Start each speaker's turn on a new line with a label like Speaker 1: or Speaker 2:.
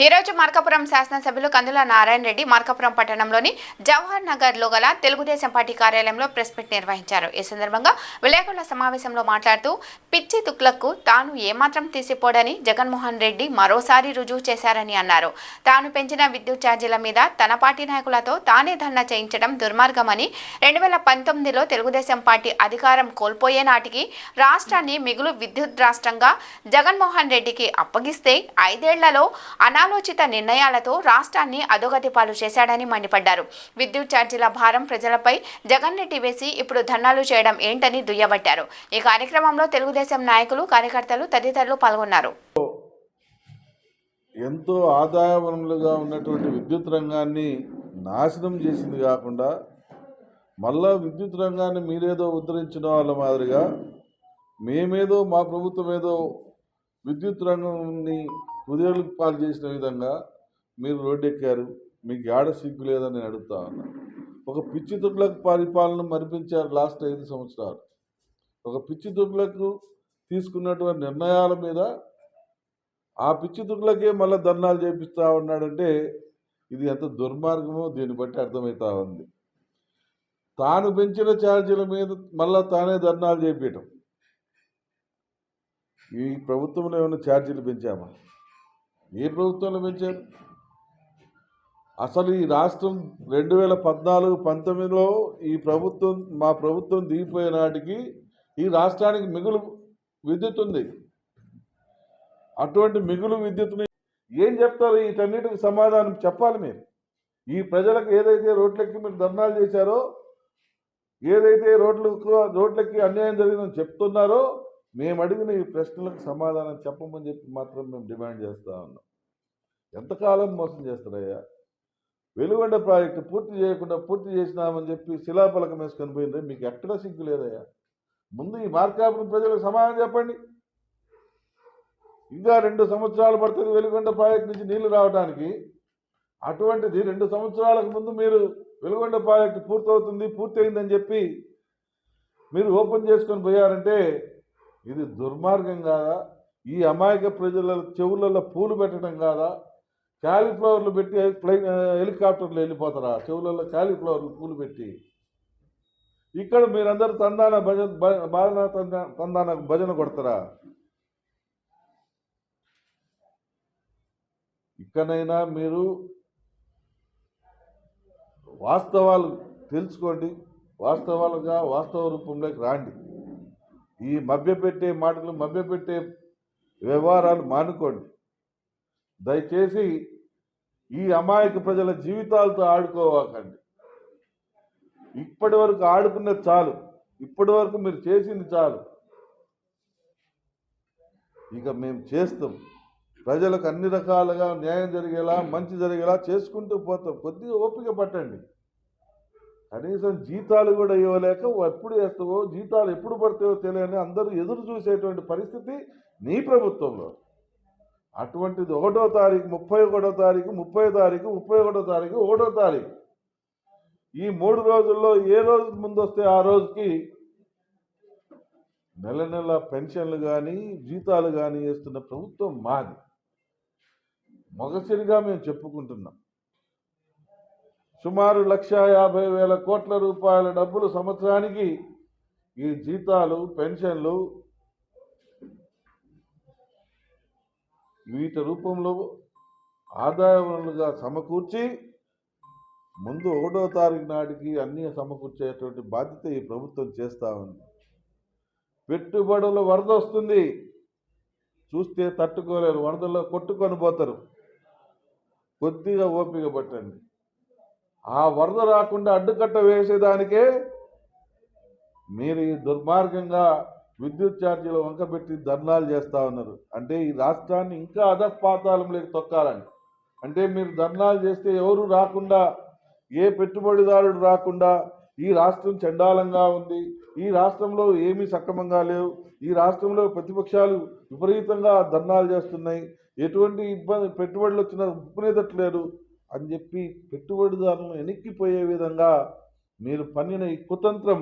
Speaker 1: ఈ రోజు మార్కాపురం శాసనసభ్యులు కందుల నారాయణ రెడ్డి మార్కాపురం పట్టణంలోని జవహర్ నగర్ లో గల తెలుగుదేశం పార్టీ కార్యాలయంలో ప్రెస్ మీట్ నిర్వహించారు. ఈ సందర్భంగా విలేకరుల సమావేశంలో మాట్లాడుతూ పిచ్చి తుక్లకు తాను ఏమాత్రం తీసిపోడని జగన్మోహన్ రెడ్డి మరోసారి రుజువు చేశారని అన్నారు. తాను పెంచిన విద్యుత్ ఛార్జీల మీద తన పార్టీ నాయకులతో తానే ధర్నా చేయించడం దుర్మార్గమని 2019లో తెలుగుదేశం పార్టీ అధికారం కోల్పోయే నాటికి రాష్ట్రాన్ని మిగులు విద్యుత్ రాష్ట్రంగా జగన్మోహన్ రెడ్డికి అప్పగిస్తే 5 ఏళ్లలో అనాలోచిత నిర్ణయాలతో రాష్ట్రాన్ని అధోగతి పాలు చేశాడని మండిపడ్డారు. విద్యుత్ ఛార్జీల భారం ప్రజలపై జగన్ రెడ్డి వేసి ఇప్పుడు ధర్నాలు చేయడం ఏంటని దుయ్యబట్టారు. ఈ కార్యక్రమంలో తెలుగుదేశం నాయకులు, కార్యకర్తలు తదితరులు పాల్గొన్నారు.
Speaker 2: ఎంతో ఆదాయ వనరులుగా ఉన్నటువంటి విద్యుత్ రంగాన్ని నాశనం చేసింది కాకుండా మళ్ళా విద్యుత్ రంగాన్ని మీరేదో ఉద్ధరించిన వాళ్ళ మాదిరిగా మేమేదో మా ప్రభుత్వం ఏదో విద్యుత్ రంగాన్ని కుదేళ్లకు పాలు చేసిన విధంగా మీరు రోడ్డెక్కారు. మీకు ఏడ సిగ్గు లేదని నేను అడుగుతా ఉన్నా. ఒక పిచ్చి తుగ్లక్ పరిపాలన మరిపించారు లాస్ట్ 5 సంవత్సరాలు. ఒక పిచ్చి తుగ్లకు తీసుకున్నటువంటి నిర్ణయాల మీద ఆ పిచ్చి తుగ్లకే మళ్ళీ ధర్నాలు చేపిస్తూ ఉన్నాడంటే ఇది ఎంత దుర్మార్గమో దీన్ని బట్టి అర్థమవుతా ఉంది. తాను పెంచిన ఛార్జీల మీద మళ్ళీ తానే ధర్నాలు చేపించడం. ఈ ప్రభుత్వంలో ఏమైనా ఛార్జీలు పెంచామా? ఏ ప్రభుత్వంలో పెంచారు? అసలు ఈ రాష్ట్రం 2014-19లో మా ప్రభుత్వం దిగిపోయే నాటికి ఈ రాష్ట్రానికి మిగులు విద్యుత్ ఉంది. అటువంటి మిగులు విద్యుత్ని ఏం చెప్తారు? వీటన్నిటికి సమాధానం చెప్పాలి మీరు. ఈ ప్రజలకు ఏదైతే రోడ్లెక్కి మీరు ధర్నాలు చేశారో, ఏదైతే రోడ్లెక్కి అన్యాయం జరిగిందని చెప్తున్నారో, మేము అడిగిన ఈ ప్రశ్నలకు సమాధానం చెప్పమని చెప్పి మాత్రం మేము డిమాండ్ చేస్తూ ఉన్నాం. ఎంతకాలం మోసం చేస్తారయ్యా? వెలుగొండ ప్రాజెక్టు పూర్తి చేసినామని చెప్పి శిలాఫలకం వేసుకొని పోయింది. మీకు ఎక్కడా సిగ్గు లేదయ్యా? ముందు ఈ మార్కాపురం ప్రజలకు సమాధానం చెప్పండి. ఇంకా 2 సంవత్సరాలు పడుతుంది వెలుగొండ ప్రాజెక్టు నుంచి నీళ్లు రావడానికి. అటువంటిది 2 సంవత్సరాలకు ముందు మీరు వెలుగొండ ప్రాజెక్టు పూర్తయిందని చెప్పి మీరు ఓపెన్ చేసుకొని పోయారంటే ఇది దుర్మార్గం కాదా? ఈ అమాయక ప్రజల చెవులలో పూలు పెట్టడం కాదా? క్యాలీఫ్లవర్లు పెట్టి హెలికాప్టర్లు వెళ్ళిపోతారా? చెవులలో క్యాలీఫ్లవర్లు పూలు పెట్టి ఇక్కడ మీరందరూ తందాన భజన కొడతారా? ఇక్కడైనా మీరు వాస్తవాలు తెలుసుకోండి, వాస్తవ రూపంలోకి రాండి. ఈ మభ్యపెట్టే మాటలు, మభ్యపెట్టే వ్యవహారాలు మానుకోండి. దయచేసి ఈ అమాయక ప్రజల జీవితాలతో ఆడుకోవాకండి. ఇప్పటి వరకు ఆడుకున్నది చాలు. ఇప్పటి వరకు మీరు చేసింది చాలు. ఇక మేము చేస్తాం. ప్రజలకు అన్ని రకాలుగా న్యాయం జరిగేలా, మంచి జరిగేలా చేసుకుంటూ పోతాం. కొద్దిగా ఓపిక పట్టండి. కనీసం జీతాలు కూడా ఇవ్వలేక ఎప్పుడు వేస్తావో, జీతాలు ఎప్పుడు పడతాయో తెలియని అందరూ ఎదురు చూసేటువంటి పరిస్థితి నీ ప్రభుత్వంలో. అటువంటిది 1వ తారీఖు, 31వ తారీఖు, 30వ తారీఖు, 31వ తారీఖు, 1వ తారీఖు ఈ 3 రోజుల్లో ఏ రోజు ముందు వస్తే ఆ రోజుకి నెల పెన్షన్లు కానీ, జీతాలు కానీ వేస్తున్న ప్రభుత్వం మాది. మొగసిరిగా మేము చెప్పుకుంటున్నాం. సుమారు 1,50,000 కోట్ల రూపాయల డబ్బులు సంవత్సరానికి ఈ జీతాలు, పెన్షన్లు వీటి రూపంలో ఆదాయ వనరులుగా సమకూర్చి ముందు 1వ తారీఖు నాటికి అన్నీ సమకూర్చేటువంటి బాధ్యత ఈ ప్రభుత్వం చేస్తూ ఉంది. పెట్టుబడుల వరద వస్తుంది, చూస్తే తట్టుకోలేరు, వరదల్లో కొట్టుకొని పోతారు. కొద్దిగా ఓపిక పట్టండి. ఆ వరద రాకుండా అడ్డుకట్ట వేసేదానికే మీరు ఈ దుర్మార్గంగా విద్యుత్ ఛార్జీలు వంకబెట్టి ధర్నాలు చేస్తూ ఉన్నారు. అంటే ఈ రాష్ట్రాన్ని ఇంకా అధపాతాళంలోకి తొక్కాలని. అంటే మీరు ధర్నాలు చేస్తే ఎవరు రాకుండా, ఏ పెట్టుబడిదారుడు రాకుండా, ఈ రాష్ట్రం చండాలంగా ఉంది, ఈ రాష్ట్రంలో ఏమీ సక్రమంగా లేవు, ఈ రాష్ట్రంలో ప్రతిపక్షాలు విపరీతంగా ధర్నాలు చేస్తున్నాయి, ఎటువంటి పెట్టుబడులు వచ్చినా ఒప్పుకునేటట్లేరు అని చెప్పి పెట్టుబడిదారులను వెనక్కిపోయే విధంగా మీరు పన్నిన ఈ కుతంత్రం